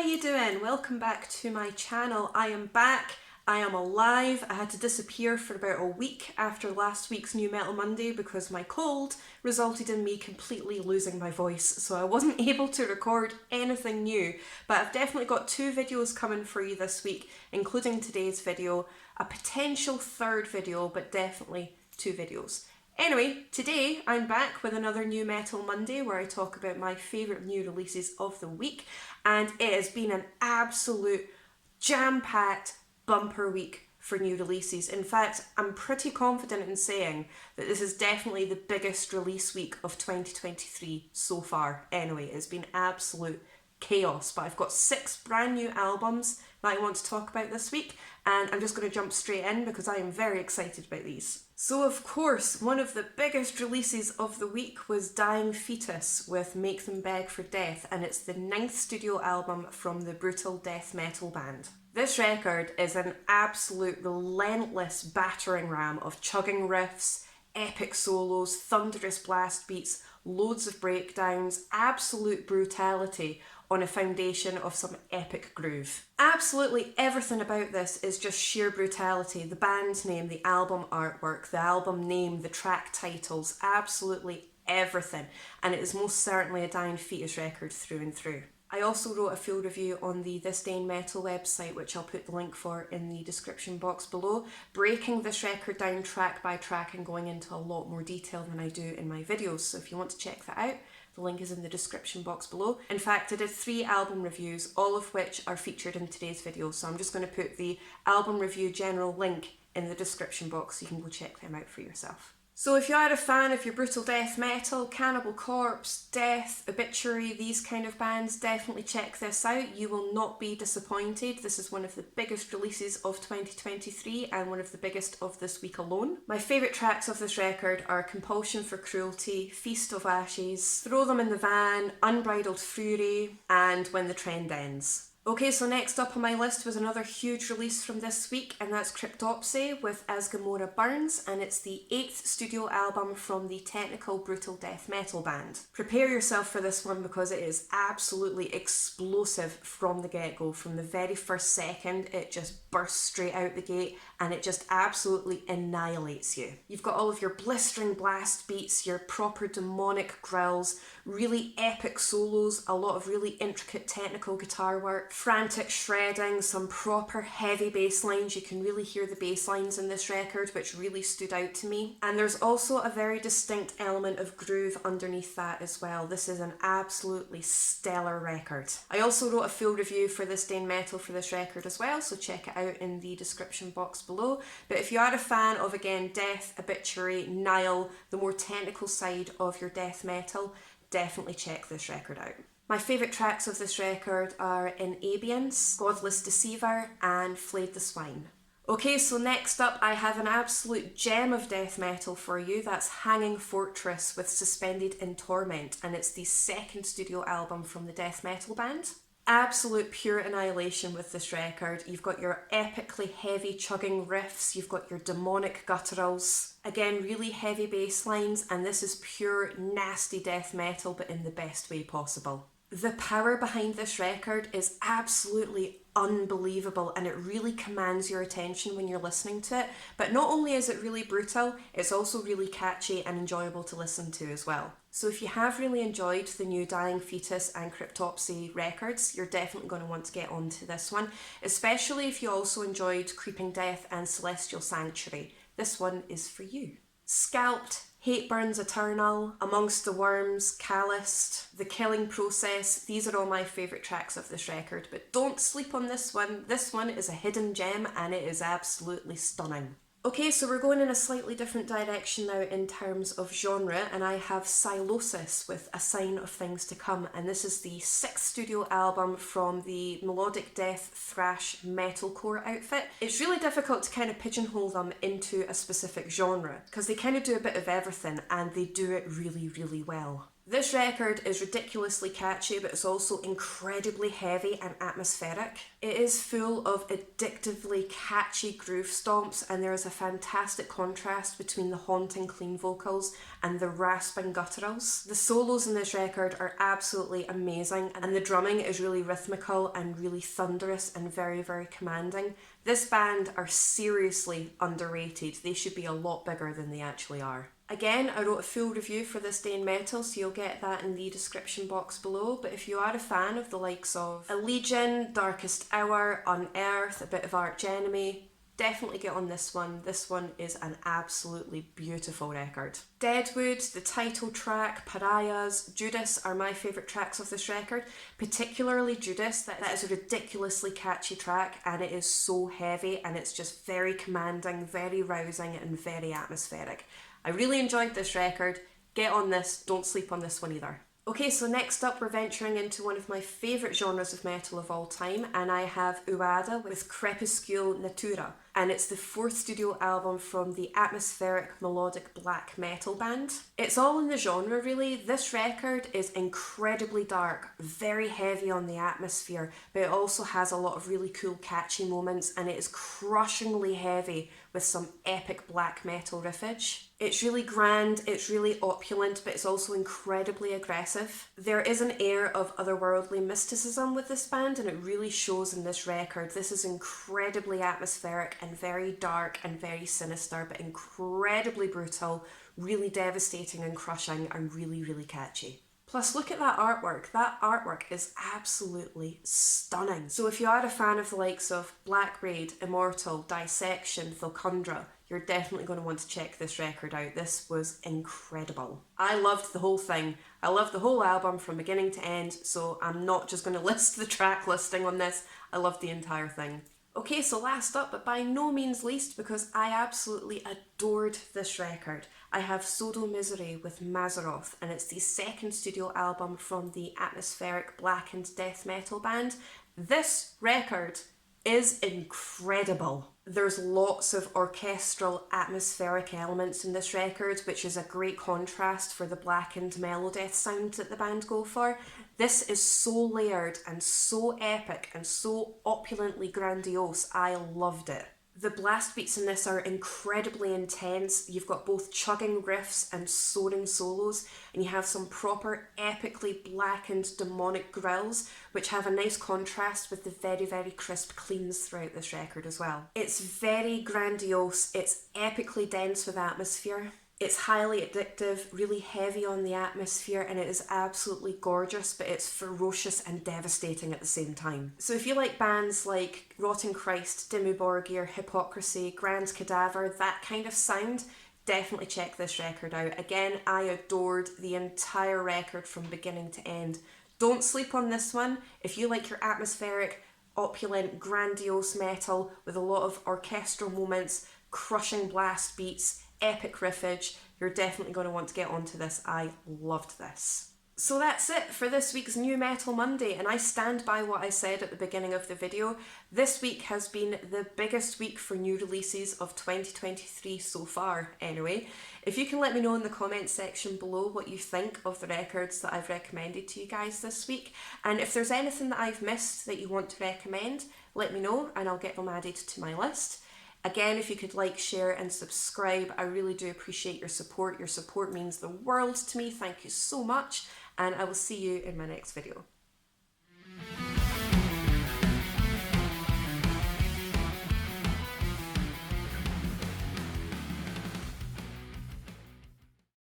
you doing? Welcome back to my channel. I am back. I am alive. I had to disappear for about a week after last week's New Metal Monday because my cold resulted in me completely losing my voice, so I wasn't able to record anything new. But I've definitely got 2 videos coming for you this week, including today's video, a potential 3rd video, but definitely 2 videos. Anyway, today I'm back with another New Metal Monday where I talk about my favourite new releases of the week, and it has been an absolute jam-packed bumper week for new releases. In fact, I'm pretty confident in saying that this is definitely the biggest release week of 2023 so far. Anyway, it's been absolute chaos, but I've got 6 brand new albums that I want to talk about this week, and I'm just going to jump straight in because I am very excited about these. So of course, one of the biggest releases of the week was Dying Fetus with Make Them Beg for Death, and it's the 9th studio album from the brutal death metal band. This record is an absolute relentless battering ram of chugging riffs, epic solos, thunderous blast beats, loads of breakdowns, absolute brutality on a foundation of some epic groove. Absolutely everything about this is just sheer brutality. The band's name, the album artwork, the album name, the track titles, absolutely everything. And it is most certainly a Dying Fetus record through and through. I also wrote a full review on the This Day in Metal website, which I'll put the link for in the description box below, breaking this record down track by track and going into a lot more detail than I do in my videos. So if you want to check that out, the link is in the description box below. In fact, I did 3 album reviews, all of which are featured in today's video. So I'm just going to put the album review general link in the description box so you can go check them out for yourself. So if you are a fan of your brutal death metal, Cannibal Corpse, Death, Obituary, these kind of bands, definitely check this out. You will not be disappointed. This is one of the biggest releases of 2023 and one of the biggest of this week alone. My favourite tracks of this record are Compulsion for Cruelty, Feast of Ashes, Throw Them in the Van, Unbridled Fury, and When the Trend Ends. Okay, so next up on my list was another huge release from this week, and that's Cryptopsy with As Gomorrah Burns, and it's the 8th studio album from the technical brutal death metal band. Prepare yourself for this one because it is absolutely explosive from the get-go. From the very first second, it just bursts straight out the gate and it just absolutely annihilates you. You've got all of your blistering blast beats, your proper demonic growls, really epic solos, a lot of really intricate technical guitar work, frantic shredding, some proper heavy bass lines. You can really hear the bass lines in this record, which really stood out to me. And there's also a very distinct element of groove underneath that as well. This is an absolutely stellar record. I also wrote a full review for This Day in Metal for this record as well, so check it out in the description box below. But if you are a fan of, again, Death, Obituary, Nile, the more technical side of your death metal, definitely check this record out. My favourite tracks of this record are In Abience, Godless Deceiver, and Flayed the Swine. Okay, so next up I have an absolute gem of death metal for you. That's Hanging Fortress with Suspended in Torment, and it's the 2nd studio album from the death metal band. Absolute pure annihilation with this record. You've got your epically heavy chugging riffs, you've got your demonic gutturals, again really heavy bass lines, and this is pure nasty death metal but in the best way possible. The power behind this record is absolutely unbelievable and it really commands your attention when you're listening to it. But not only is it really brutal, it's also really catchy and enjoyable to listen to as well. So if you have really enjoyed the new Dying Fetus and Cryptopsy records, you're definitely going to want to get onto this one, especially if you also enjoyed Creeping Death and Celestial Sanctuary. This one is for you. Scalped, Hate Burns Eternal, Amongst the Worms, Calloused, The Killing Process, these are all my favourite tracks of this record, but don't sleep on this one. This one is a hidden gem and it is absolutely stunning. Okay, so we're going in a slightly different direction now in terms of genre, and I have Sylosis with A Sign of Things to Come, and this is the 6th studio album from the melodic death thrash metalcore outfit. It's really difficult to kind of pigeonhole them into a specific genre because they kind of do a bit of everything and they do it really, really well. This record is ridiculously catchy, but it's also incredibly heavy and atmospheric. It is full of addictively catchy groove stomps, and there is a fantastic contrast between the haunting clean vocals and the rasping gutturals. The solos in this record are absolutely amazing, and the drumming is really rhythmical and really thunderous and very, very commanding. This band are seriously underrated. They should be a lot bigger than they actually are. Again, I wrote a full review for this day in metal, so you'll get that in the description box below. But if you are a fan of the likes of Allegion, Darkest Hour, Unearth, a bit of Arch Enemy, definitely get on this one. This one is an absolutely beautiful record. Deadwood, the title track, Pariahs, Judas are my favourite tracks of this record, particularly Judas. That is a ridiculously catchy track, and it is so heavy, and it's just very commanding, very rousing, and very atmospheric. I really enjoyed this record. Get on this, don't sleep on this one either. Okay, so next up we're venturing into one of my favourite genres of metal of all time, and I have Urada with Crepuscula Natura, and it's the 4th studio album from the atmospheric melodic black metal band. It's all in the genre really. This record is incredibly dark, very heavy on the atmosphere, but it also has a lot of really cool catchy moments, and it is crushingly heavy with some epic black metal riffage. It's really grand, it's really opulent, but it's also incredibly aggressive. There is an air of otherworldly mysticism with this band, and it really shows in this record. This is incredibly atmospheric and very dark and very sinister, but incredibly brutal, really devastating and crushing, and really, really catchy. Plus, look at that artwork. That artwork is absolutely stunning. So if you are a fan of the likes of Black Raid, Immortal, Dissection, Thulkundra, you're definitely going to want to check this record out. This was incredible. I loved the whole thing. I loved the whole album from beginning to end, so I'm not just going to list the track listing on this. I loved the entire thing. Okay, so last up, but by no means least, because I absolutely adored this record, I have Sodomisery with Mazzaroth, and it's the 2nd studio album from the atmospheric blackened death metal band. This record is incredible. There's lots of orchestral atmospheric elements in this record, which is a great contrast for the blackened melodeath sound that the band go for. This is so layered and so epic and so opulently grandiose. I loved it. The blast beats in this are incredibly intense. You've got both chugging riffs and soaring solos, and you have some proper epically blackened demonic growls, which have a nice contrast with the very, very crisp cleans throughout this record as well. It's very grandiose, it's epically dense with atmosphere. It's highly addictive, really heavy on the atmosphere, and it is absolutely gorgeous, but it's ferocious and devastating at the same time. So if you like bands like Rotten Christ, Dimmu Borgir, Hypocrisy, Grand Cadaver, that kind of sound, definitely check this record out. Again, I adored the entire record from beginning to end. Don't sleep on this one. If you like your atmospheric, opulent, grandiose metal with a lot of orchestral moments, crushing blast beats, epic riffage, you're definitely going to want to get onto this. I loved this. So that's it for this week's New Metal Monday, and I stand by what I said at the beginning of the video. This week has been the biggest week for new releases of 2023 so far, anyway. If you can let me know in the comments section below what you think of the records that I've recommended to you guys this week, and if there's anything that I've missed that you want to recommend, let me know and I'll get them added to my list. Again, if you could like, share and subscribe, I really do appreciate your support. Your support means the world to me. Thank you so much, and I will see you in my next video.